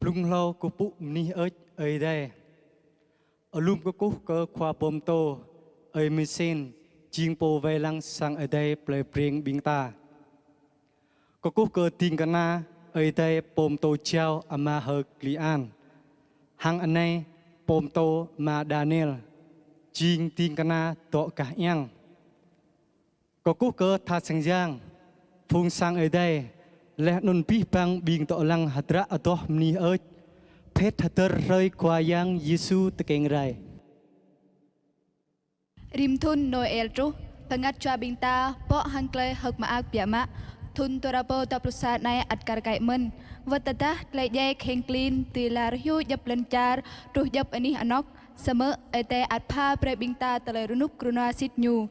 Plung lau ko pu ni ơi đây. Ở lum ko cơ khoa bom tô ơi mi xin chiên po về lăng sang ở đây ple prieng bing ta. Ko cơ tin kana ơi đây bom tô treo ama hơ klian. Hang anh này bom tô ma Daniel chiên tin kana to cả yang. Ko cơ tha sang giang phung sang ở đây lẽ nôn pi bang bing to lăng hadra adoh ni phết thật rơi qua yang Giêsu tự keng rai. Rim thun Noel tru pengat chua binta po hangklei hak maak biama thun torapo taplusat nai atkar kai men watata klei jai kheng klin tilar hu jap lancar tuh jap ani anok sama ete atpha pre binta tele runup kruna sit nyu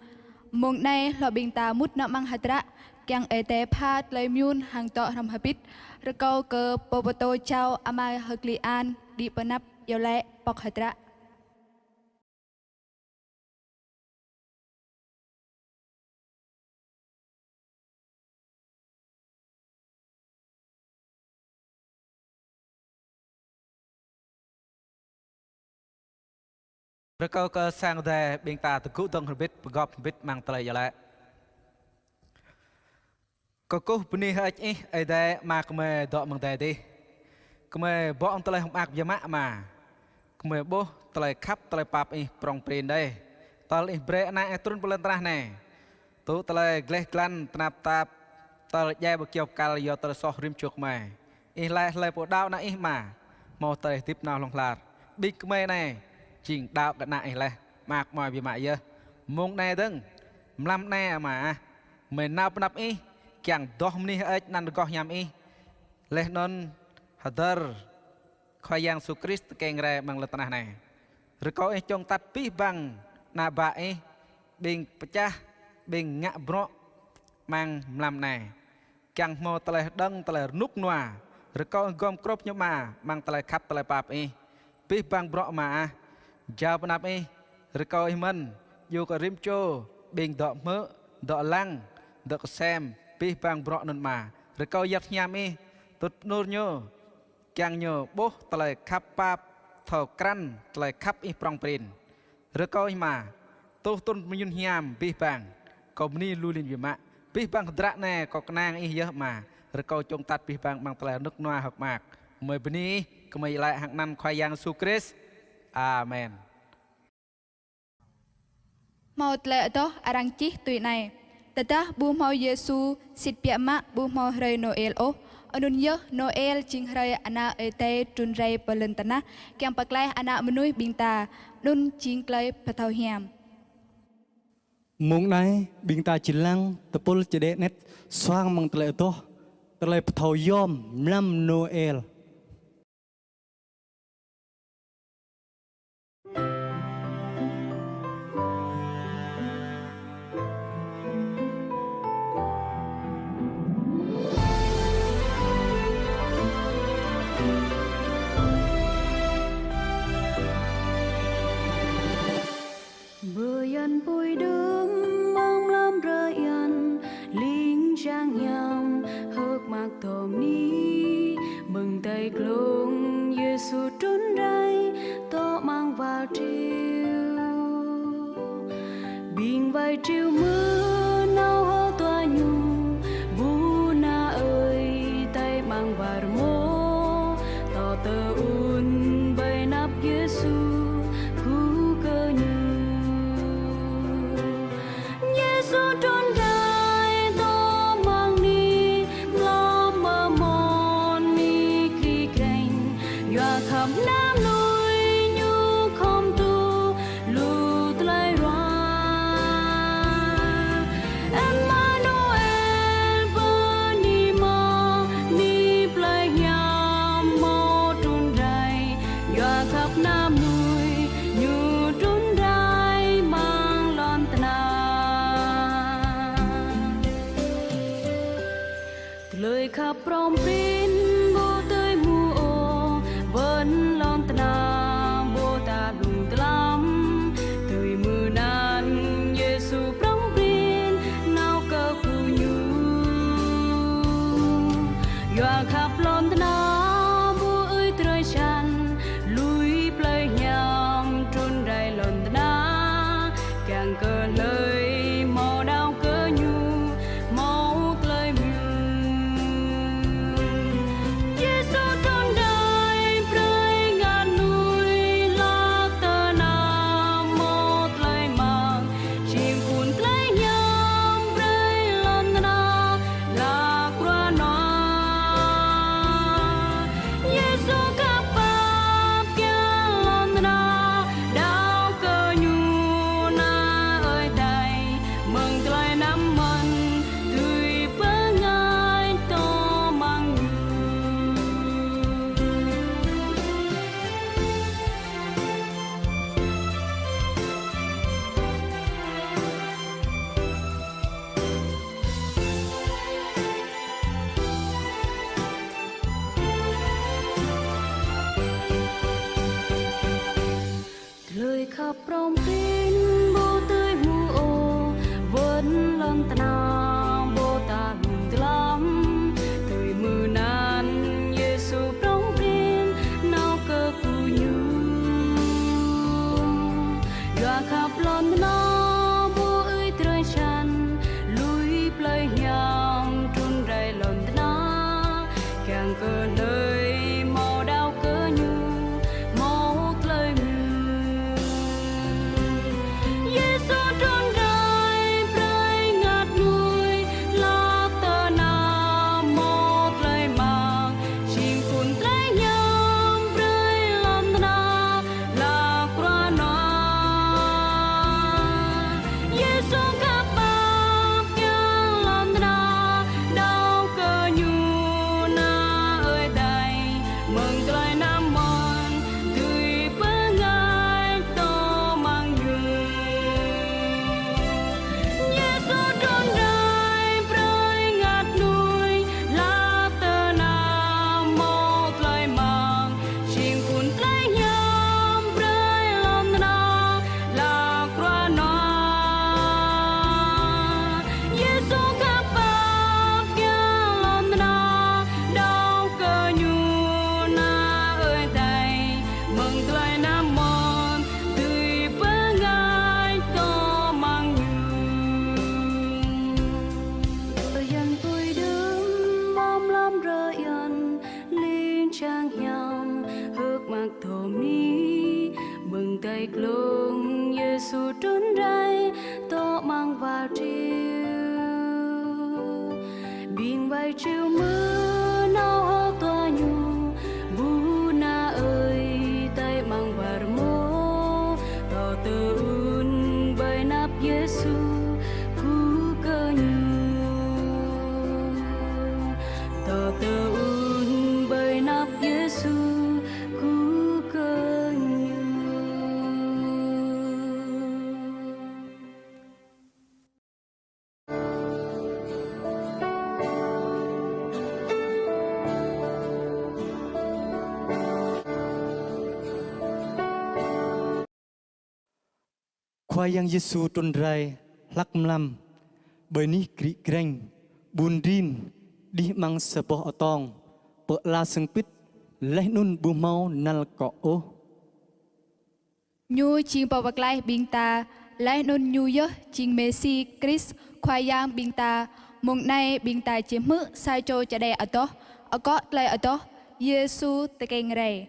mong nai lo binta mut na mang hatra kyang ete pha tlei myun hang to ram hapit rekau ke popoto chao amai haklian di penap yole pok hatra. Rekau ke sang de binta teku dong herbit pegop herbit mang telai yole. Kokuh benih ai de ma keme dok mang de di. Keme bo ang telai mak jama ma. Keme boh telai kap telai pap prong prin de. Tal bre na trun bulan trah ne. Tu telai gleh klan tenap tap tal jai bekiau kal yo tel soh rim chuk mai. Lai po dau na ma. Mau telai tip na long lar. Big keme ne. Chỉnh đạo cái nại là mạc mỏi vì mãi giờ mông này đừng làm nè mà mình nào nắp ý chẳng đom ni ấy năn gõ nhầm ý lên non hadar khoai yang su Christ keng ra bằng lật này rồi có ấy trong tắt pi bằng na bạ ý bình cha bình ngạ bro mang làm này chẳng mò tele đăng tele núp noa rồi có gom crop nhưng mà mang tele khắp tele pap ý pi bằng bro mà Jauh penap rekau iman yo ke rimco bing dok me dok lang dok sem pih bang brok nun ma rekau yak nyam tut nur nyo kyang nyo boh telai khap pap thau kran telai khap prong prin rekau ma tu tun menyun nyam pih bang komni lulin bima pih bang drak ne ko kenang yeh ma rekau chong tat pih bang telai nuk noa hok mak mới beni kemai lai hak nan khoai yang su Christ. Amen. Mau tle to arang chih tui này. Tata bu mau Yesu sit piama bu mau rei Noel o. Anun yo Noel ching rei ana ete trun rei pelentana kyang paklai ana menui binta nun ching klai pathau hiam. Mong này binta chilang tepul cede net soang mang tle to tle pathau yom lam Noel. Bươn bụi đơm mong lam rơi ăn linh trang nhằm hớt mạc thòm ní mừng tay klong Giêsu trốn rai to mang vào triều bình vai triều mưa nao hơ toa nhu bu na ơi tay mang vào mô to tơ un bay nắp Giêsu khu cơ như trốn rai to mang ni lo mơ mòn ni khi cành dọa khắp nam núi nhu không tu lụt lại loa Emmanuel bơ ni mò ni plei nham mò trốn rai dọa khắp nam núi nhu trốn rai mang lon tna lời khắp rong prin vô tới mùa ô vẫn lon tna vô ta lùng tlam từ mưa nan Giêsu rong prin nào cơ khu nhu dọa khắp lon tna vô ơi khắp prong pin vô tươi mù ô vẫn lon tana vô ta lùn lắm tươi mưa nan Giêsu prong pin nào cơ cu nhu gà khắp lon tana vô ơi trời chan lùi plei nhang trun rai lon tana càng cơ nơi màu đau cơ nhu màu lời Giêsu trốn rải prei ngạt nuôi la tơ na một lời mang chim phun lấy nhang prei làm na la qua na Giêsu các bác yang làm na đau cơ nhu na ơi đầy mừng lời nam mòn tươi bơ ngài to mang nhung Giêsu trốn rải prei ngạt nuôi la tơ na một lời mang chim phun lấy nhang prei làm na la qua na Giêsu các bác yang làm na đau cơ nhu na ơi đầy mừng lời nam mòn tươi bơ ngài to mang nhung yên tôi đứng bom lam rơ yên liên trang nhang hước mặc thổ mi mừng tay klung Giêsu trốn rải to mang vào chiều biên bay chiều mưa nao hơ toa nhu bu na ơi tay mang vào mô to tự un bay nắp Giêsu cu cơ nhu to tự un bay nắp Giêsu cu cơ nhu khoai yang Giêsu trôn rai lắc lam bởi ní kri kreng bùn rin đi mang sờ bò ở tòng bợ la sưng pít lấy nun bu mau nal cọ ô Nhu ching pa waklai bing ta lai nun nhu yo ching Messi Chris khoai yang bing ta mong nay bing ta chiếm mự sai cho cha đẻ ở đó ở có lại ở đó Giêsu te keng rei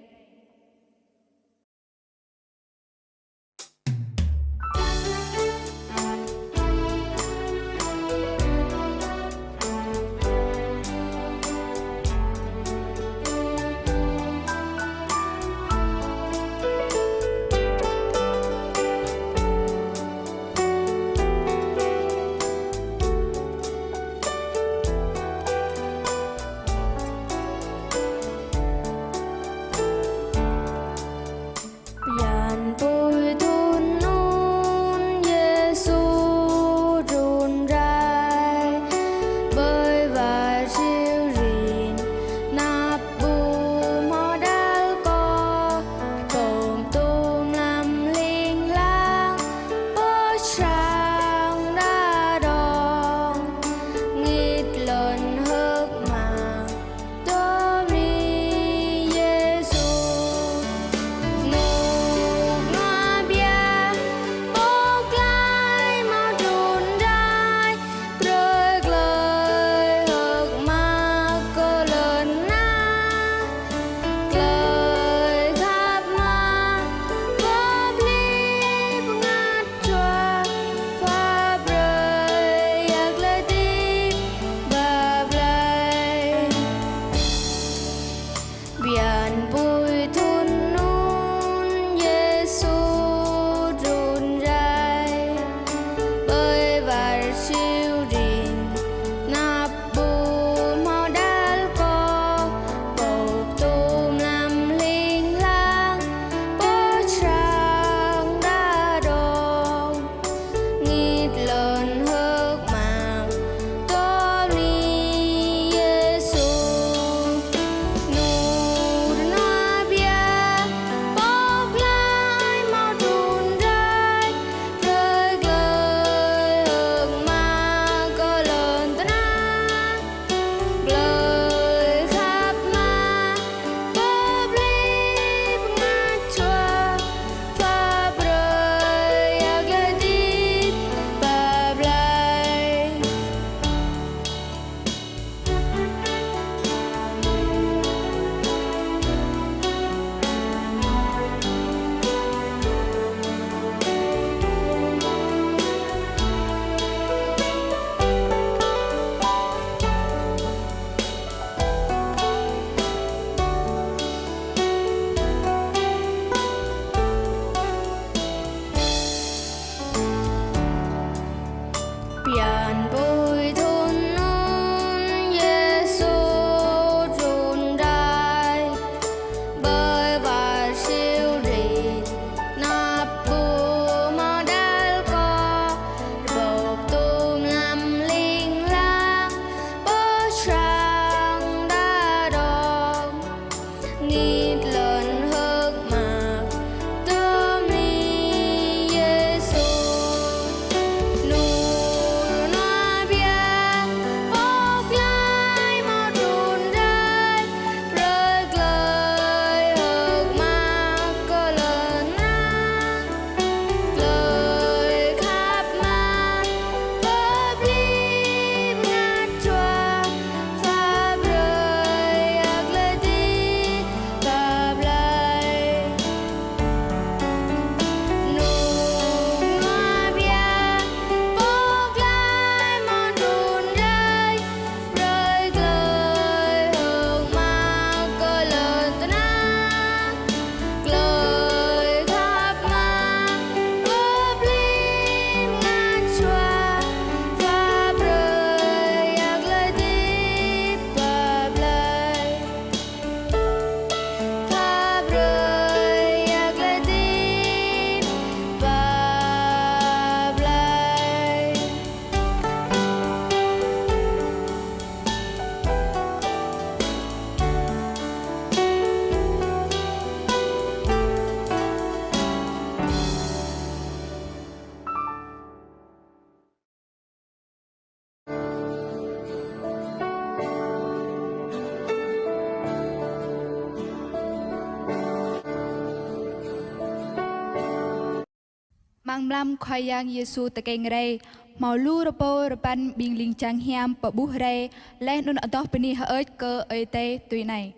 Mang lam khoai yang Yesu ta keng rei mau lu rapo rapan bing ling chang hiam pa bu rei le nun adoh pani ha ơi cơ ơi tê tùy này.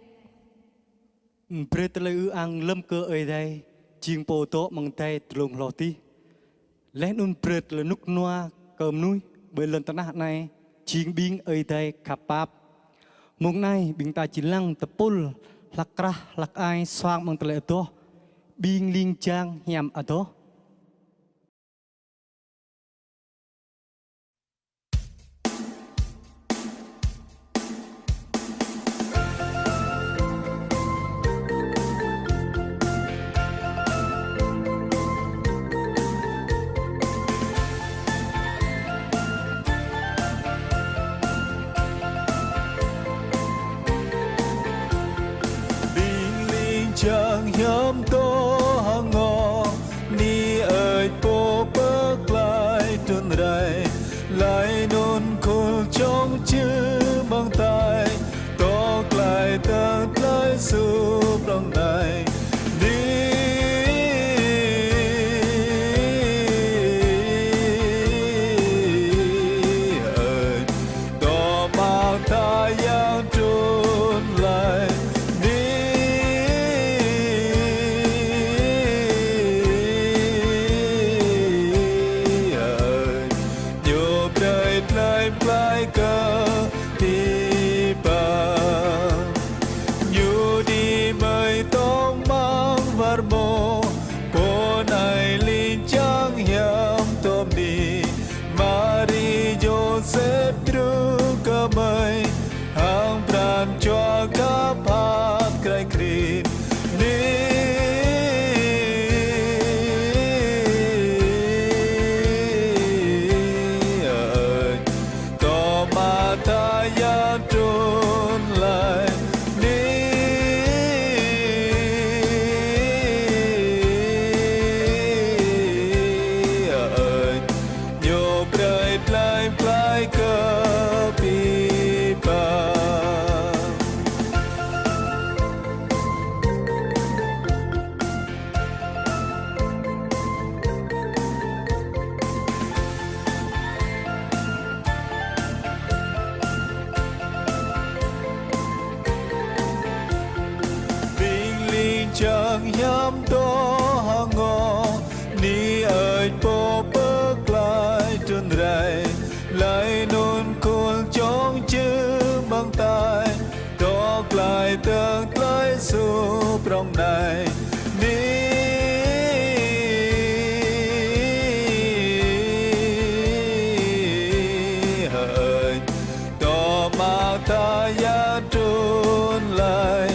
Bret lư ang lâm cơ ơi đây chiên bồ tô măng tay lùng lò ti lẽ nun bret là nút noa cơm nuôi bởi lần tân này chiên bing ơi đây khắp bắp mùng nay bing ta chỉ lăng tập pul lạc ra lạc ai xoang măng tele to bing ling chang hiam ở đó. Chẳng hiếm tô hàng ngò ni ơi bố bước lại tuần rày lại nôn khôn trong chữ bằng tay tóc lại tận lại giúp lòng này đi ơi tỏ mang ta yang trốn lại mây hàng tràn cho các hát cày krin đi tỏ mà ta ya trốn lại đi nhộp đời lại lại cơ chẳng hiếm tô hàng ngò ni ơi bố bước lại tuần rày lại nôn khôn trong chữ bằng tay tóc lại tương tới giúp rong này ni hỡi tỏ mà ta ya trốn lại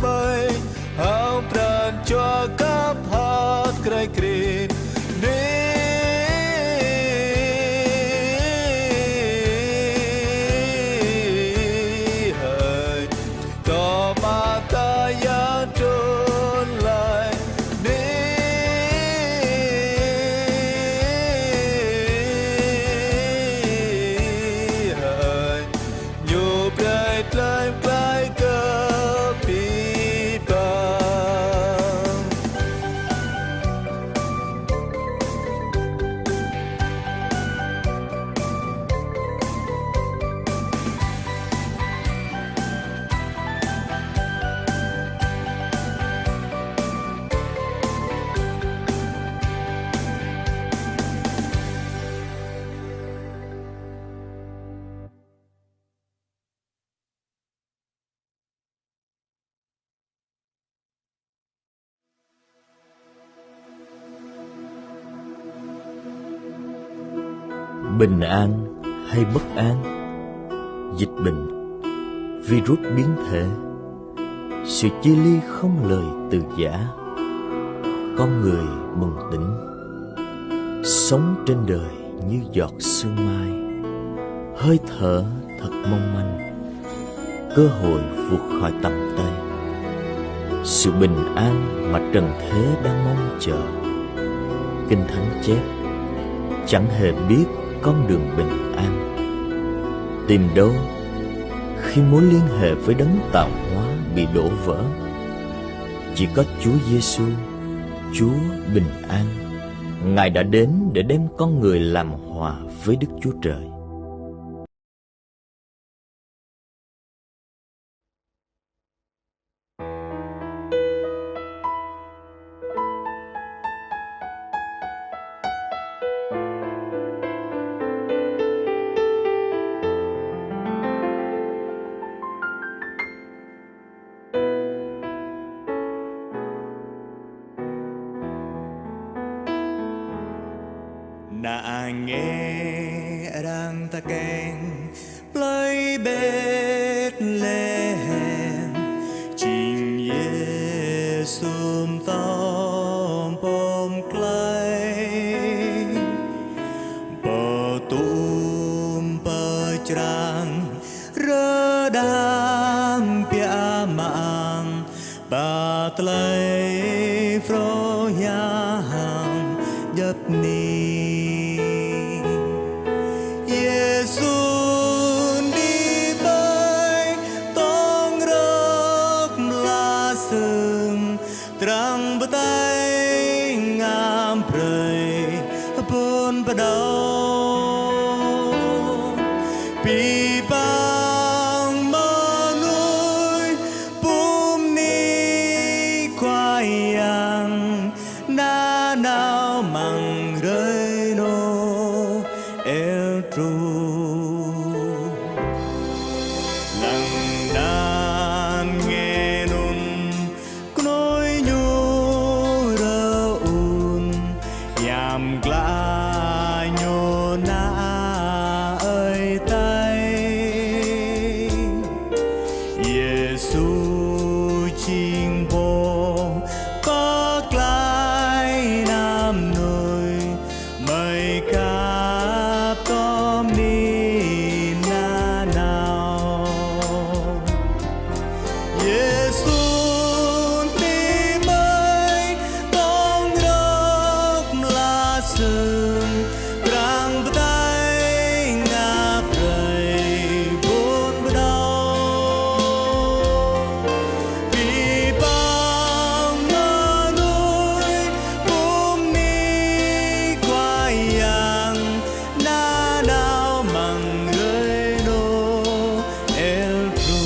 mây hao pran cho các hát cày krin đi hỡi tỏ mà ta ya trốn lại đi hỡi nhộp đời lại lại cơ bình an hay bất an, dịch bệnh, virus biến thể, sự chia ly không lời từ giã, con người bừng tỉnh, sống trên đời như giọt sương mai, hơi thở thật mong manh, cơ hội vụt khỏi tầm tay. Sự bình an mà trần thế đang mong chờ. Kinh Thánh chép chẳng hề biết con đường bình an. Tìm đâu khi mối liên hệ với đấng tạo hóa bị đổ vỡ? Chỉ có Chúa Giêsu, Chúa bình an. Ngài đã đến để đem con người làm hòa với Đức Chúa Trời. Na nghe đang ta keng play Bethlehem trình Giêsum tom pom clay bờ tum bờ trăng rơ đam pia mang ba tlay fro ya ham dập ni Trăng bờ tay ngam prey pun padau pi bang manui pum ni quay yang na nao mang rơi no el tru lăng đan nghe nun nói gla nhô na ơi tay Giêsu chinh bồ bắc lai nam nơi mây cáp tóm ni na nào Giêsu sương trăng bờ tay ngáp rơi buồn bờ đau vì bang mơ núi bùm ni quay yang na đau măng rơi nô el tru.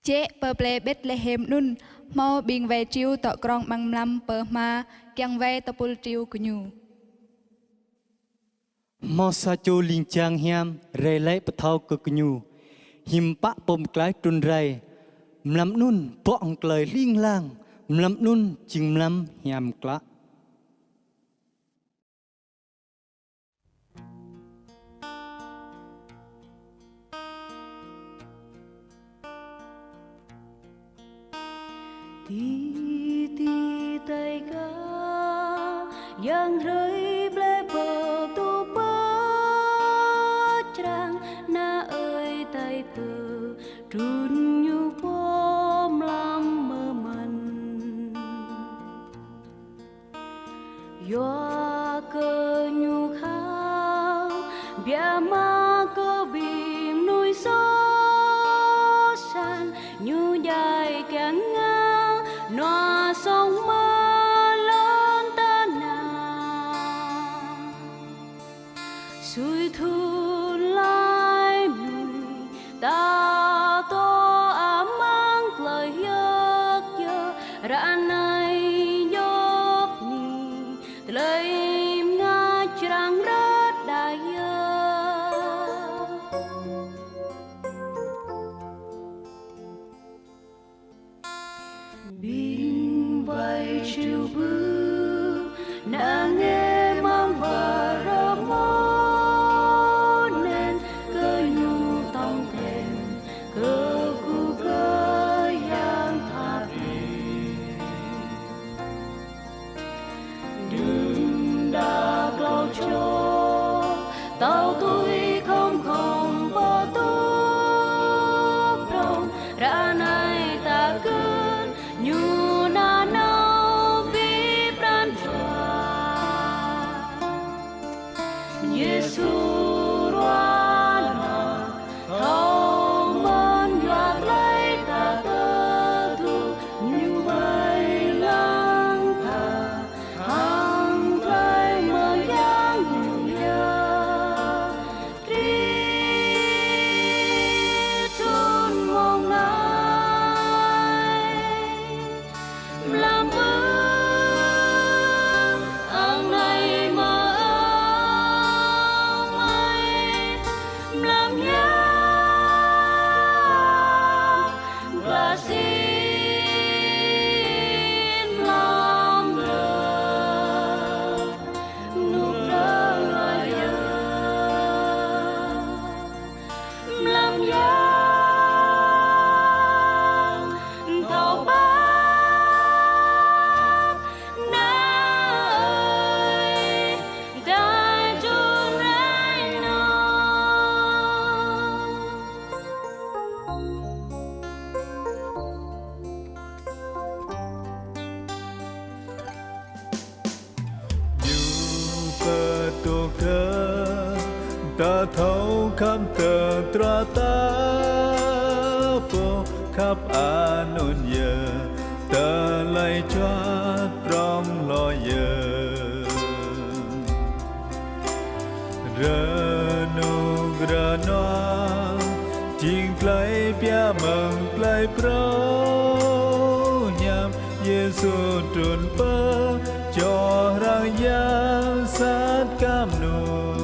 chế bờ ple Bethlehem nun mau bình về chiêu tọ krong bằng lâm bờ ma kiang về tọ pul chiêu của nhu mò sa chu linh chang hiam rê lấy bát thau cực nhu him pạ bom cái trun rây mlam nun bọng lời linh lang mlam nun chừng mlam hiam klạ Ti ti tay ga yang rơi ble bờ tu bơ trang na ơi tay tơ trun nhu bom lam mơ man yo cơ nhu khao bia ma cơ bìm nuôi gió san nhu dài càng nó sông mơ lớn ta nào suy thu lại mùi ta to mang lời giấc giấc ra này dốc ni lời nga chẳng rất đại bình vầy chiều bước nàng nghe mang và rơ mô nên cơ nhu tông thèm cơ cu cơ yang thà bình đừng đã lâu cho tao tôi không không bỏ tốt đâu ra này ta cứ nhu na nau bi pran chua Giêsu roana thâu man yoat lấy ta tơ tu nhu bay lang ta hang lấy mơ yang nhu ya tri chun mong nai làm mơ ang này mơ mây làm nhớ và xin làm rơ nụ rơ loài làm nhớ thâu bác nơi đại chun rây nó Dù cơ tô cơ ta thấu khắp tờ tra ta phố khắp an giờ ta lại cho trong lo giờ rơ nu rơ no chiên play bia mừng play pro nhằm Giêsu trốn bơ cho răng giang sát cam nồi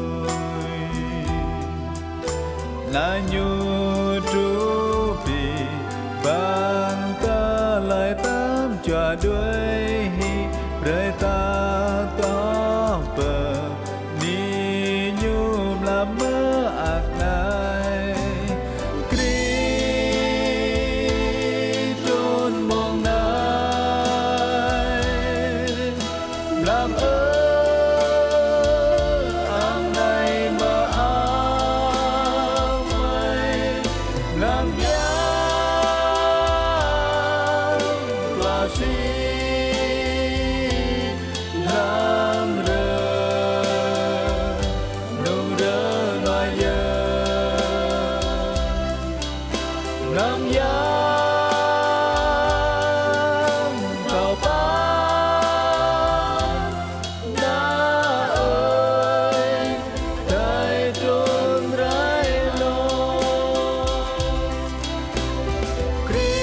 là nhu tru bì bằng ta lại tám cho đuôi rơi ta to bờ ni nhum làm mơ ác này Christ mong này làm ang này mơ áo mây làm và xin làm nung rơ loài giờ làm tàu bác đã ơi tay trốn rải lô Christ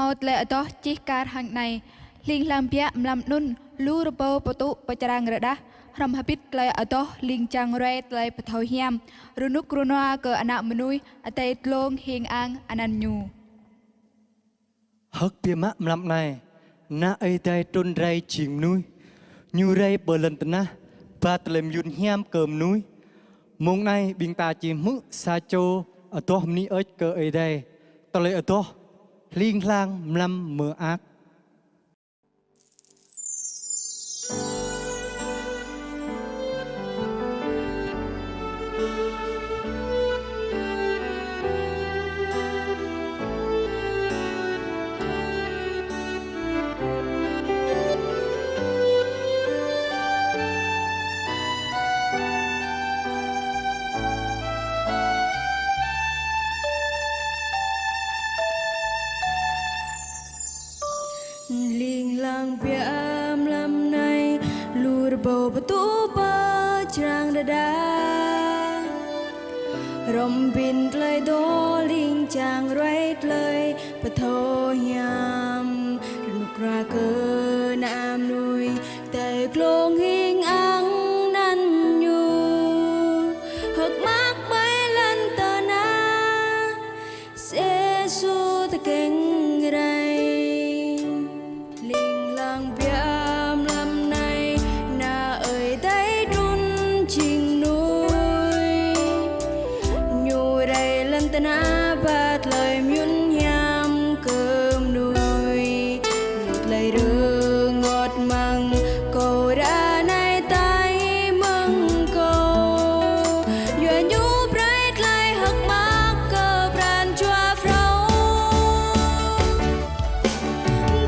mau tle ở đó chỉ cả hàng này liên làm bia làm nun lu rô bô tụ bê trang rỡ đá ram habit tle ở đó liên trang re tle bê thầu hiam runuk runoa cơ anak menui atay tlong hieng ang anan nyu hất bia mạ làm này na ai tay trôn ray chìm núi nhu ray bờ lần tận na ba tලem yun hiam cơm núi mong này bình ta chỉ mự sa châu ở đó hôm nay ơi cơ ai đây ta lấy ở đó liên lang lâm mờ ác Liên lang biam lâm này lùi bầu bờ tú bờ trang đà đà rồng bin lời đô liên trang rây lời bờ thô nham nục ra cơ nam nuôi tề klong hiên ang nan nhu hực mắc bay lên tờ na sẽ su ta kinh ray liên lang biam lâm này na ơi tay đun chinh núi nhu đầy lên tờ na bát lời nhún nham cơm nuôi lụt lời đưa ngọt măng cầu ra nay tay mừng cầu vừa nhu bright lại hắc mắc cơ bran chua phâu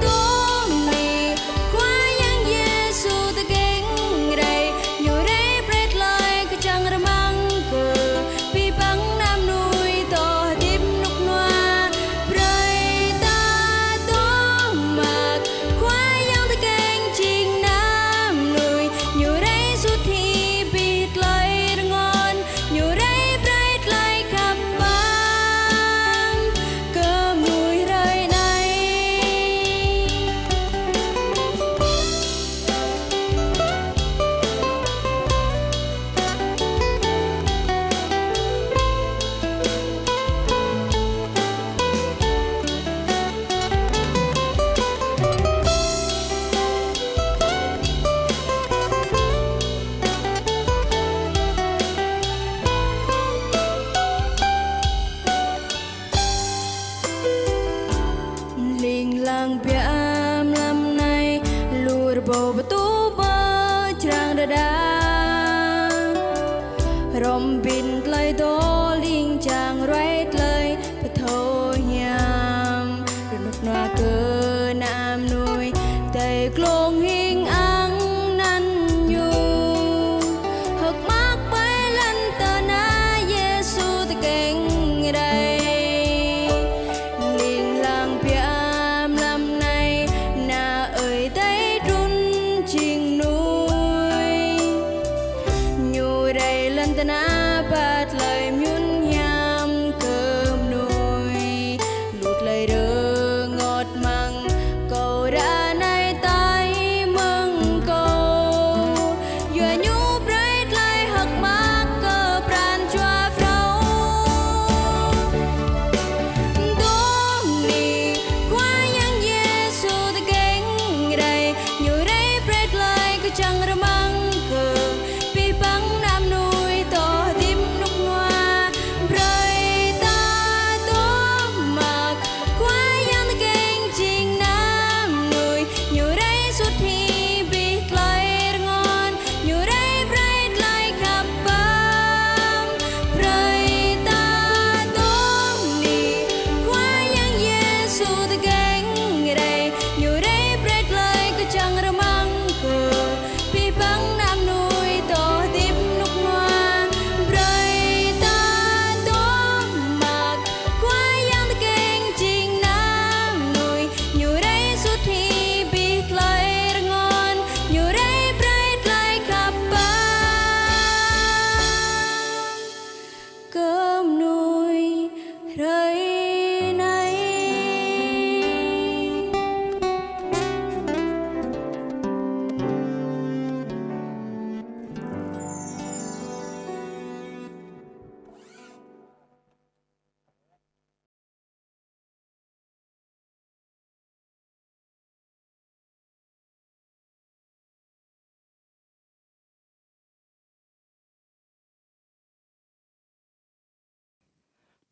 đốm mì khoa yang Giêsu ta kinh đây nhu đây bright lại cái trăng ra măng cơ pi băng nam nuôi to đêm nục noa bright ta đốm mạc khoa yang ta kinh chinh nam nuôi nhu đây suốt thì bịt lại ngon nhu đây bright lại khắp băng cơm nuôi rơi này liên lang biam lâm này lùi bầu bờ tú bờ trang đà đà rồng bin lời đô liên trang rây lời bờ thô nham nục noa cơ nam nuôi tề klong hiên ang nan nhu hực mắc bay lên tờ na Giêsu ta kinh đây liên lang biam lâm này na ơi tay đun chinh núi nhu đầy lên tờ na bát lời nhún nham cơm nuôi lụt lời đưa ngọt măng cầu ra nay tay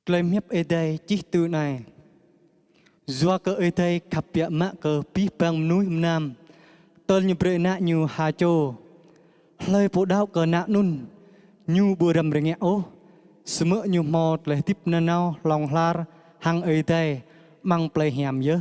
Klei miep ơi đây chỉ từ này. Doa cơ ơi đây khắp bịa mạ cơ bí bằng núi nam. Tơn như bệ nạ như hà chô. Lời bộ đau cơ nạ nun. Như bùa rầm rình ô. Sự mỡ như mọt lấy tiếp nà nào lòng lar hăng ơi đây mang plei hàm dơ.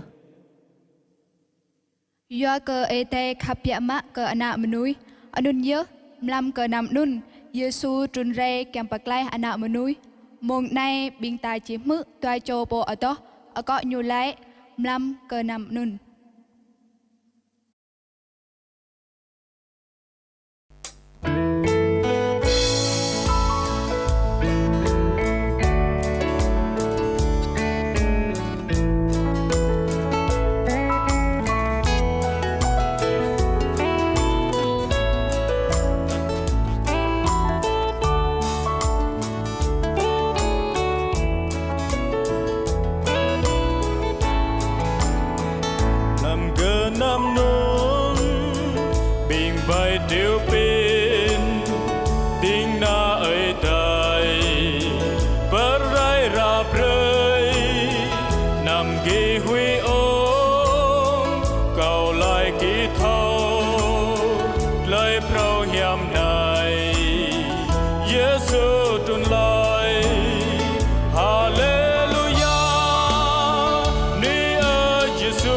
Doa cơ ê tê khắp bịa mạ cơ anak menui. Anun dơ, mlam cơ nam nun. Yesu trun rê kèm bạc lai anak menui. Mong nay bình tài chỉ mực toai chô bộ ở đó. Ở có nhu lại, mlam cơ nam nun. Nam nôn bình bay tiêu pin tiếng na ơi tay bờ rai ra rơi nằm ghi huy ôm cầu lại kỹ thâu lời pro hiểm này Giêsu trôn lại Hallelujah ni ơi Giêsu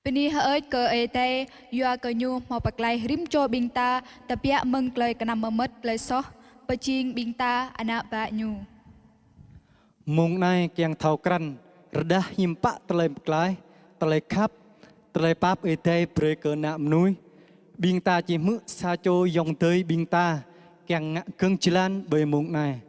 Bini hơi cơ ê tê, doa cơ nhu màu bạc lai rim cho binh ta, tập bịa mừng lời cả năm mất lời xó, bà chiên binh ta, anak bạ nhu. Mong nay kiang thau kran, redah nyimpak telai beklai, telai kap, trai bắp ở đây bơi cờ nạm núi bình ta chỉ mự sa chô dòng tới bình ta càng ngã cưng chỉ lan bơi mộng này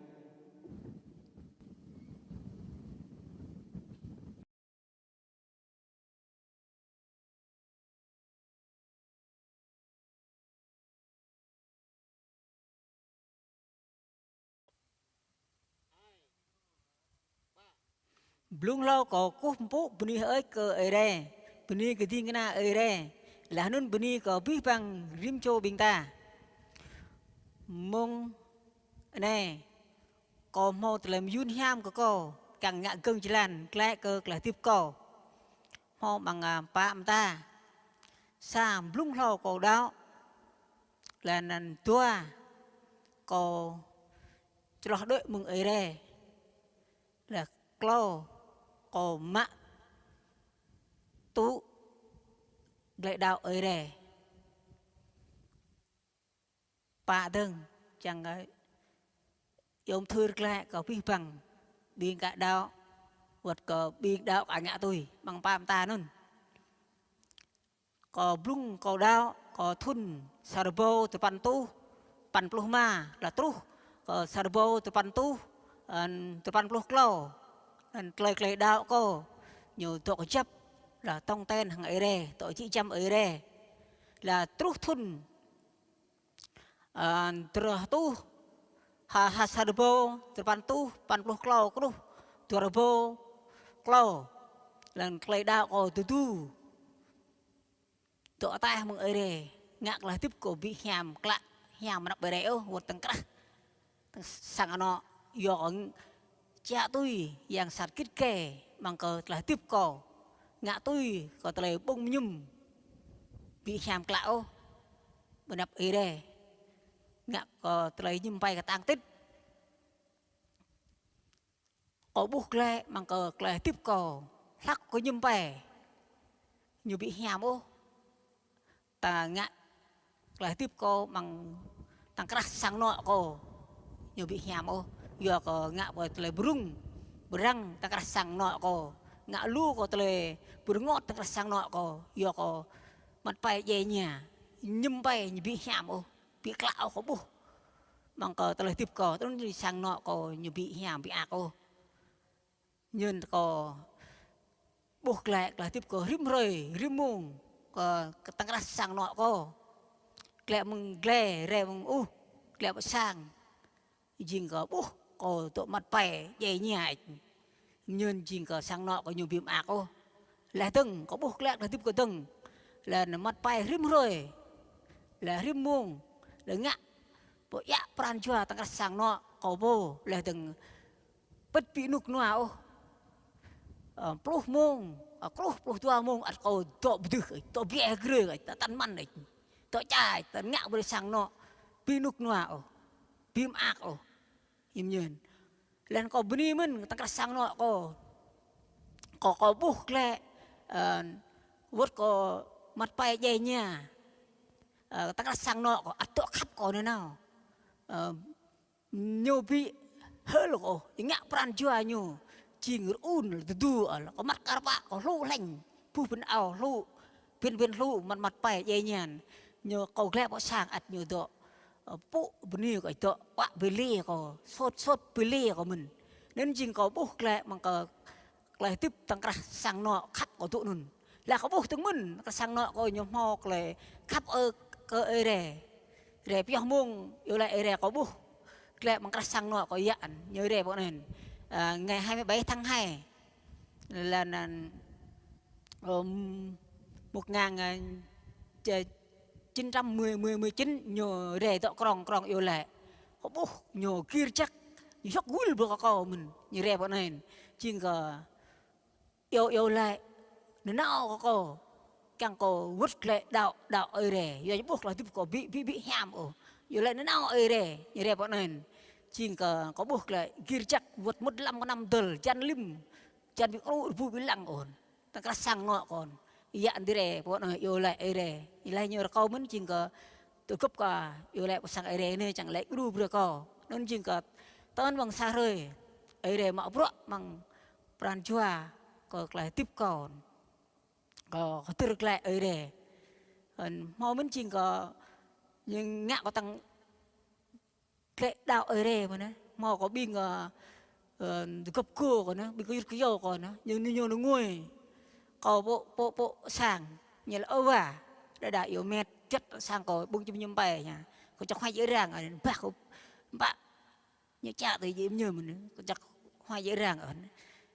Blung lo có cú bố b니 ơi cờ ở đây bni cái gì cái na ở đây là nun bni có biết bằng rim châu bình ta mong này có một làm yun ham của cô càng ngạ cưng chỉ lan lẽ cơ là tiếp cô họ bằng phạm ta sa blung lo có đó là năn tua có cho đợi mừng ở đây là clo có mạ tú lại đạo ở đây bà đừng chẳng ấy ông thư lại có vi bằng biên cả đạo vượt có biên đạo cả ngã tôi bằng phạm ta nun có blung có đạo có thun sarbo từ pan tu pan pluma là tu có sarbo từ pan tu từ pan pluk lo lời đạo cô nhiều tội chấp là tông tên hàng ấy đây tội chỉ chăm ấy đây là trúc thun từ tu ha sarbo từ pan tu pan pluk lo cô từ sarbo lo là lời đạo cô từ tu tội tai mừng ấy đây ngạc là tiếp cổ bị hàm lạ hàm mà đọc bài đéo một tầng cắt sang nó dọn cha tôi yang sát kít kè bằng cờ là tiếp cổ ngã tôi có tờ bông nhum bị hàm lão bên đập ấy đây ngã có tờ nhum bay cả tang tích có buộc lệ bằng cờ là tiếp cổ lắc có nhum bay nhiều bị hàm ô ta ngã là tiếp cổ bằng tăng cắt sang nọ cổ nhiều bị hàm ô giờ có ngã vào tele burung berang tak sang nọ ko ngã lu ko tele burungot tak sang nọ ko giờ có mặt bay về nhà nhâm bay bị hàm ô bị cạo có bu bằng có tele tiếp ko tôi đi sang nọ ko nhiều bị hàm bị ác ô nhân có buộc lại là tiếp ko rim rồi rim mùng có tak sang nọ ko lẹ mừng lẹ rè mừng lẹ sang jing có bu có tụ mặt bè dễ nhảy nhân jing có sang nọ có nhiều biếm ác ô là từng có buộc lẹ là tiếp có từng là mặt bè rim rồi là rim muông là ngã bộ dạ pran chua tăng sang nọ có bô là từng bất bị nục noa ô pluh muông pluh tua muông ăn có tụ bự tụ bẹ gửi tan man này tụ chai tan ngã bơi sang nọ bị nục noa ô biếm ác ô im nhiên lên có bini mình tăng sang nọ có buộc lẹ vớt có mặt bay dây nhà tăng sang nọ có ắt tọa khắp có nơi nào nhiều bị hơi là có ngã pran chua nhiều chỉ người un từ từ ở có mặt cả bạ có lô lành phu bên ảo lô bên lô mặt bay dây nhà nhiều cầu lẹ có sang ắt nhiều độ bộ bini cái tọa quạ bê lê có sốt bê lê của mình nên chỉ có buộc lẹ bằng cờ lại tiếp tăng cả sang nọ khắp của tụi mình là có buộc từng mình cái sang nọ coi nhóm họ lại khắp ở cơ ở để bây mông yêu lại để có buộc lẹ bằng cả sang nọ có dạn nhớ để bọn này ngày 27 tháng 2 là 1919 nhờ để tọa krong yêu lại có buộc nhờ kia chắc dốc gul bữa có mình như rẻ bọn này chỉ có yêu lại nó nào có càng có vứt lại đạo ở rẻ giờ buộc là tiếp có bị hàm ở yêu lại nó nào ở rẻ như rẻ bọn này chỉ có buộc lại kia chắc vượt 15 năm tờ chăn lim chăn bị vui bị lặng ổn ta cả sang nọ còn dạng đi rẻ bọn này yêu lại ở rẻ như lại nhiều câu mình chỉ có từ cấp cả yêu lại sang ở rẻ này chẳng lẽ cứ được có nên chỉ có tên bằng xa rơi ấy để mở bữa bằng pran chua có lại tiếp còn có từ lại ở đây mau mình chỉ có nhưng ngạ có tăng cái đạo ở đây mà nó mau có bình gấp cua của nó bị cái dầu của nó nhưng nhiều nó nguôi có bộ sàng như là ơ à đã yếu mệt chất sang có bung chim nhâm bè nha có chắc hoa dễ dàng ở bạc bạc như cha thì dễ nhớ mình có chắc hoa dễ dàng ở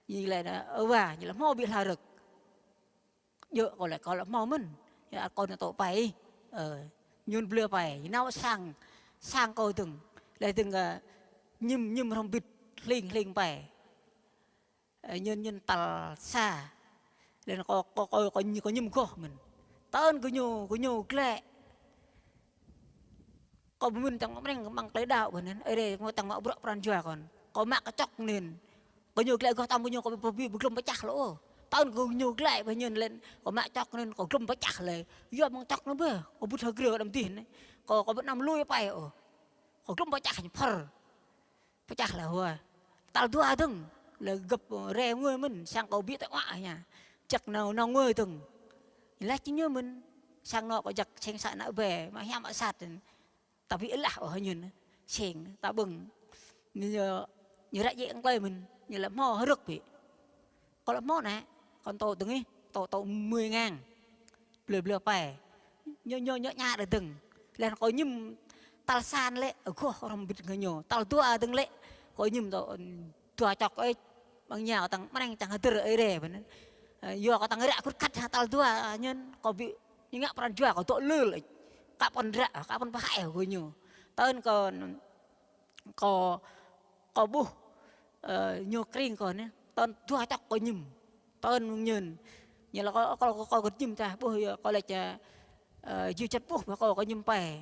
như là ơ à như là mau bị là được dựa còn là mau mình còn là tổ bay nhún bừa bay nào sang coi từng lại từng nhâm không bịt linh bay nhân tal xa nên có nhâm có mình tên có nhiều lệ có mình tăng bằng lấy đạo của nên ở đây có tăng mạo bậc pran chùa còn có mạ cái chọc nền có nhiều lệ có tăng có nhiều có bị gồm bách chặt lỗ tên có nhiều lệ bây nhân lên có mạ chọc nên có gồm bách chặtเลยdo bằng chọc nó bơ có bút hơi cửa đầm tiền đấy có bút nằm lui bay có gồm bách chặt thành phở bách chặt là hoa tao đua từng là gặp rè người mình sang cầu biết tại ngoại nhà chặt nào người từng là chính như mình sang nọ có giặc tranh sạn nã về mà hem ở sạt ta bị lạ ở hơi nhìn xèn ta bừng như đại diện quay mình như là mò hơi rực bị còn là mò này còn tổ từng ấy tổ 10.000 lừa phải nhớ nhà để từng là có nhầm tal san lệ ở khu không biết người nhiều tal tua từng lệ có nhầm tổ tua chọc ấy bằng nhà tăng mắt anh tăng hơi từ ấy để vậy do có tăng rạ cút cắt tal tua nhân có bị những ngã pran chua có tội lừa lại các con rạ các con hại của nhiều tên còn có bu nhiều kring còn nhé tên tua chọc có nhầm tên nhìn như là có nhầm ta bu có lại cha dư chất bu mà có nhầm bè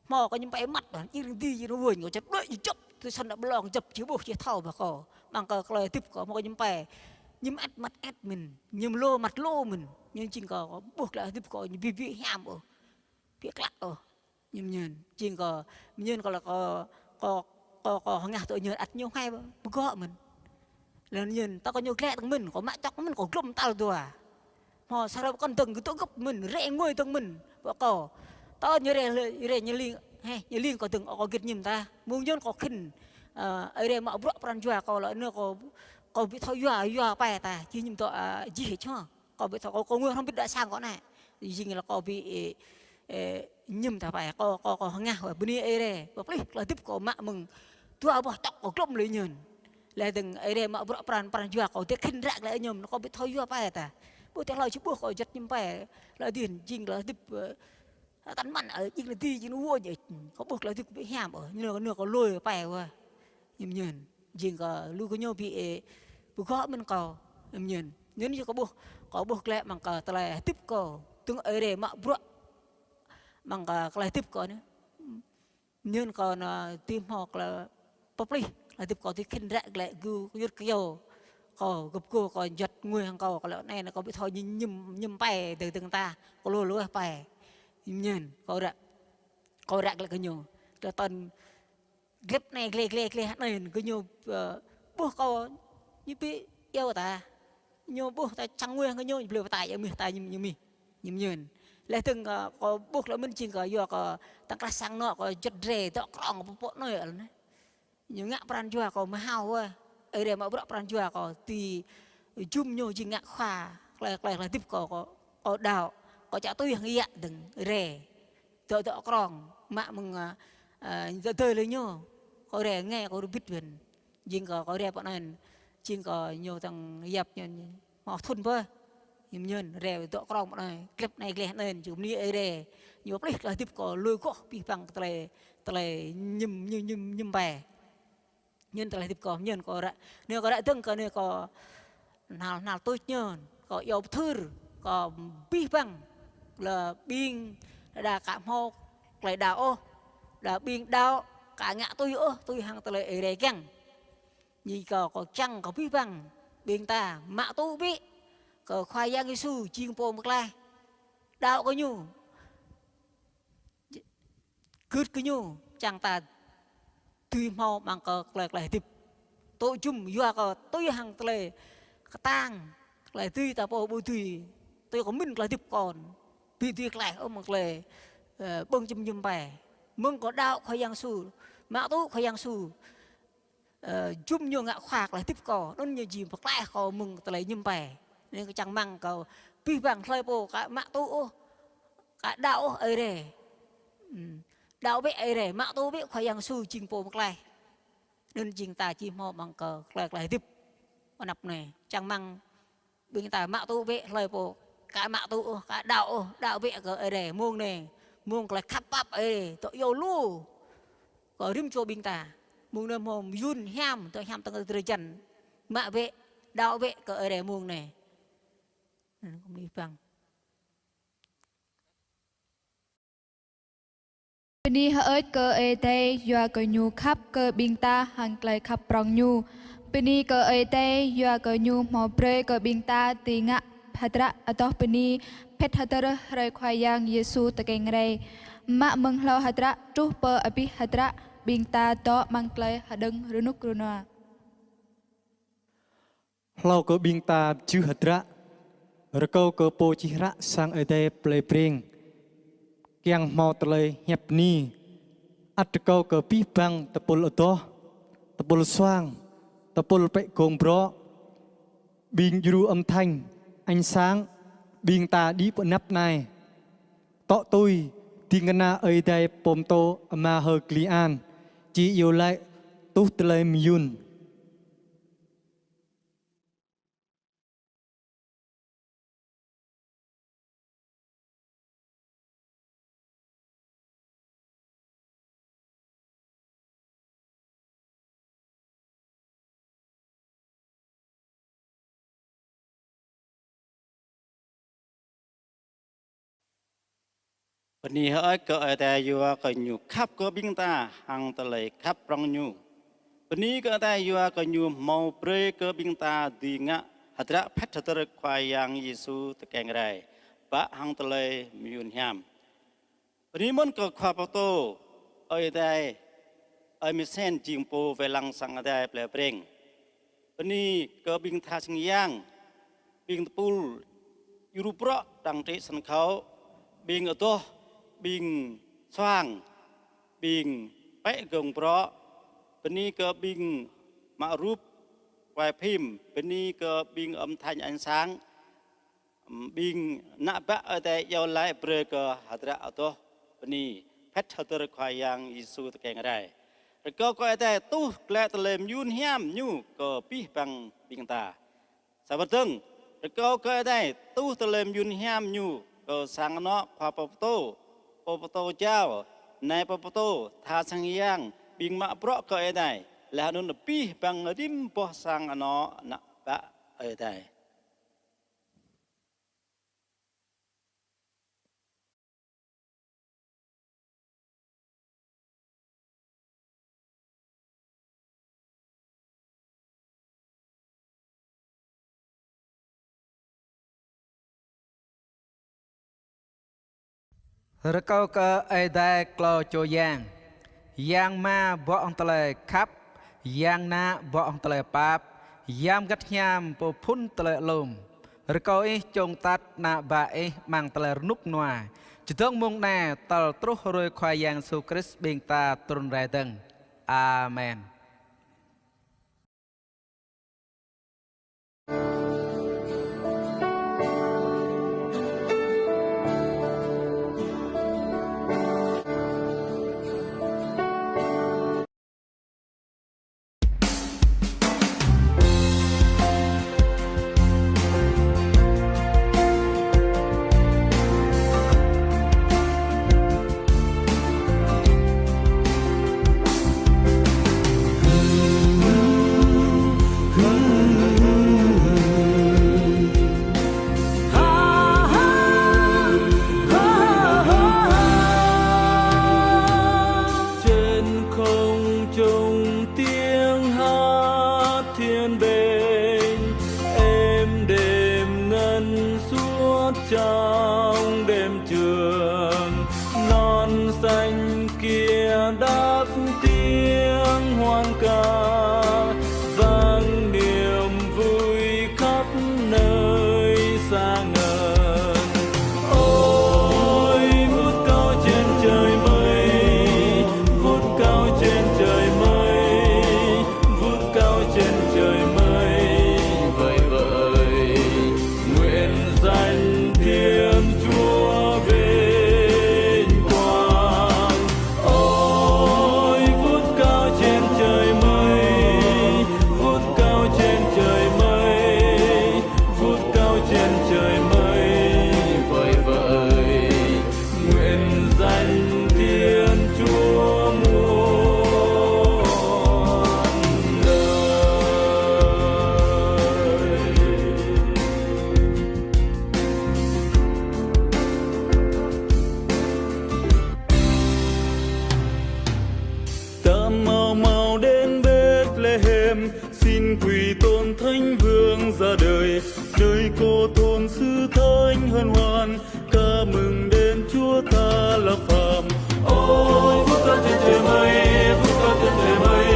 mò có nhầm bè mặt đó như đi nó buồn có chất đợi chụp tôi sân đã lòng chụp chiếu bu chia thầu mà có bằng cờ lời tiếp có một nhầm bè nhầm mặt mình nhầm lô mặt lô mình nhưng chỉ có buộc lại tiếp có bị hàm ở việc lạ ở nhầm nhền chỉ có nhân có là có ngả tội nhờ ắt nhiều hay có mình lần nhìn tao có nhiều lẹ thằng mình có mạ chóc mình có gom tao rồi họ sao đâu con từng cái tổ gấp mình rẽ ngôi từng mình vợ cỏ tao như rẽ như liên có từng có kết nhầm ta muốn nhân có khinh ở đây mà bữa pran chua có lại nữa có bị thôi dọa bè ta chứ nhầm tội gì hết chứ có bị thôi có người không biết đã sang có này gì là có bị nhầm ta phải có ngả ở bên đây đây bọc là tiếp có mạ mừng tua bỏ tóc có gom lấy nhền lại từng ở đây mà bữa pran chua có tiếc khinh rạc lại nhầm nó có bị thôi dọa bè ta bữa tiếc lời chứ bữa có giật nhầm bè là tiền jing là tiếp tắn mặn ở jing là ti jing nó vua vậy có buộc là tiếp bị hàm ở như là nửa có lôi ở bè qua nhầm nhền jing có lưu có nhau bị gõ mình có nhầm nhền nếu như có buộc lại bằng cả lại tiếp có từng ở đây mà bữa bằng cả lại tiếp có nữa nhưng còn tim hoặc là popli là tiếp có thì kinh rạc lại gu yết kiều có gặp cô có giật người hàng cầu có lẽ này nó có bị thôi nhầm bè từ từng ta có lôi bè nhìn có rạc lại cái nhiều cho toàn ghép này ghê này cái nhiều buộc có như bị yêu ta nhiều buộc ta trắng nguyên cái nhiều lừa tài ở mình nhìn lại từng có buộc là mình chỉ có do có tăng cả sang nọ có giật rề tọt còng bộ nơi ở này nhiều ngã pran chua có mà hao ơi ở đây mà bữa pran chua có thì chung nhiều chỉ ngã khoa là tiếp có đào có trả tôi hàng ý ạ đừng rề tọt còng mạ mừng tơi lấy nhau có rề nghe có biết về nhưng có rề bọn này chỉ có nhiều thằng dập họ thun bơ nhân rè tọt còng bọn này clip này lên chụp đi ở đây nhiều clip là tiếp có lôi có bị bằng tele nhầm bè nhân tele tiếp có nhân có nếu có đại tương có nếu có nào tôi nhớ có yêu thư có bi bằng là biên là cả mô lại đào là biên đào cả ngã tôi hàng tele ở đây căng như có chăng có bi bằng biên ta mạ tôi biết có khoai giang Giêsu chiên po một lai đào có nhu cướp cái nhu chẳng ta tùy màu bằng cờ lại tiếp tôi chung vừa có tôi hàng tele tang lại tùy ta po bùi tùy tôi có mình lại tiếp còn vì việc lại ông mặc lề bông chim nhum bè mừng có đạo khoai yang su mã tú khoai yang su chung nhiều ngạ khoạc lại tiếp cò nó như gì mà lại có mừng lại nhum bè nên cái chẳng mang cầu pi bằng thời bộ cả mã tú cả đạo ấy để đạo bị ấy để mã tú bị khoai yang su chinh bộ mặc lại nên chinh ta chim họ bằng cờ lại tiếp nạp này chẳng mang bên ta mã tu vệ lời bộ cả mã tu cả đạo vệ ở để muông này muông là khắp bắp ấy tội yêu lu có rim cho bên ta muông nêm hòm yun ham tôi ham tăng từ trần mã vệ đạo vệ ở để muông này không đi bằng Ni hỡi cơ ê tê doa cơ nhu khắp cơ biên ta hàng clay khắp prong nhu Pini cơ ê tê doa cơ nhu mò pre cơ biên ta tì ngạ Hatra atau pini pet hatara rai khoayang Yesu takeng rai mak menglau hatra truh pe api hatra biên ta to mang clay hadeng runuk runua Lau cơ biên ta chư hạt ra rồi câu cơ po chi ra sang ở đây plei pring kiang mau tele hiệp ni at câu cơ pi bang tapul oto tapul xoang tapul pe gong bro biên du âm thanh ánh sáng biên ta đi bộ nắp này tọ tôi tiếng na ở đây pom to mà hờ klian chỉ yêu lại tu tele miyunวันนี้เฮ้ยก็แต่อยู่ก็อยู่ขับก็บิงตาหังตะเลยขับรองอยู่วันนี้ก็แต่อยู่ก็อยู่มอเปรก็บิงตาดีงะหัตระพัฒตระควายยังเยซูตะแกงไรปะหังตะเลยมียุนยามวันนี้มันก็ความโตแต่มีเส้นจิงโปเวลังสังได้เปล่าเปร่งวันนี้ก็บิงทาสิงย่างบิงตะปูยูรูประดังที่สันเขาบิงอตัวบิงสว่างบิงเป๊ะกงเพราะเป็นนี้ก็บิงมารูปวายพิมพ์เป็นนี้ก็บิงâm thanh ánh sángบิงนับะแต่ยาวไล่เปลือกก็หัตระตัวเป็นนี้เพชรหัตระควายยังยิสูตะแกงอะไรแล้วก็แต่ตู้แกลตะเลมยุนเฮียมยูก็ปีบังบิงตาสวัสดิ์แล้วก็แต่ตู้ตะเลมยุนเฮียมยูก็สังเนาะความปปโตเจ้าในปปโตทาสังยังบิงมาเพราะก็ได้แล้วนั่นปีบังริมปอสังเนาะนับะได้rồi câu cơ ai đây clo cho giang ma võ ông tele khắp giang na võ ông tele pap giam gắt nham po phun tele lùm rồi câu ấy trông tát na bà ấy mang tele núp noa chỉ thương mong nè tờ trúc rồi khoai giang su Christ bên ta trôn ra đằng amen. quỳ tôn thánh vương ra đời, nơi cô thôn sư thánh hân hoan, ca mừng đến Chúa ta là phàm. Ôi vút cao trên trời mây, vút cao trên trời mây,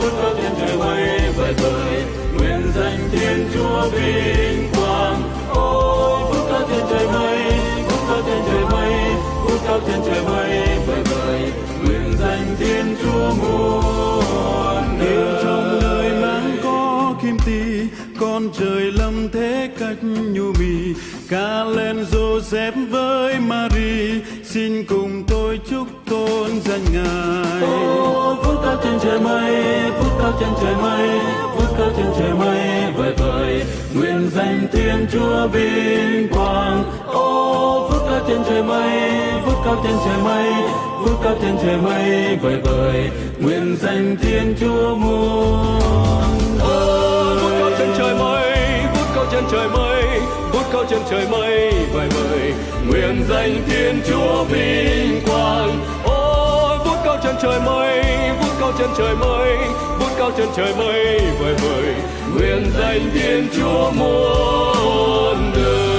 vút cao trên trời mây vời vời, nguyện danh Thiên Chúa vinh quang. Ôi vút cao trên trời mây, vút cao trên trời mây, vút cao trên trời mây vời vời, nguyện danh Thiên Chúa muôn đời. Trong đời mang có kim tỳ, con trời lâm thế cách nhu mì, ca lên Joseph với Mary, xin cùng tôi chúc tôn danh Ngài. Ô vút cao trên trời mây, vút cao trên trời mây, vút cao trên trời mây vời vời, nguyện danh Thiên Chúa vinh quang. Ô vút cao trên trời mây, vút cao trên trời mây, vút cao trên trời mây vời vời, nguyện danh Thiên Chúa muôn đời. Vút cao trên trời mây, vút cao trên trời mây, vút cao trên trời mây vời vời, nguyện danh Thiên Chúa vinh quang. Ôi vút cao trên trời mây, vút cao trên trời mây, vút cao trên trời mây vời vời, nguyện danh Thiên Chúa muôn đời.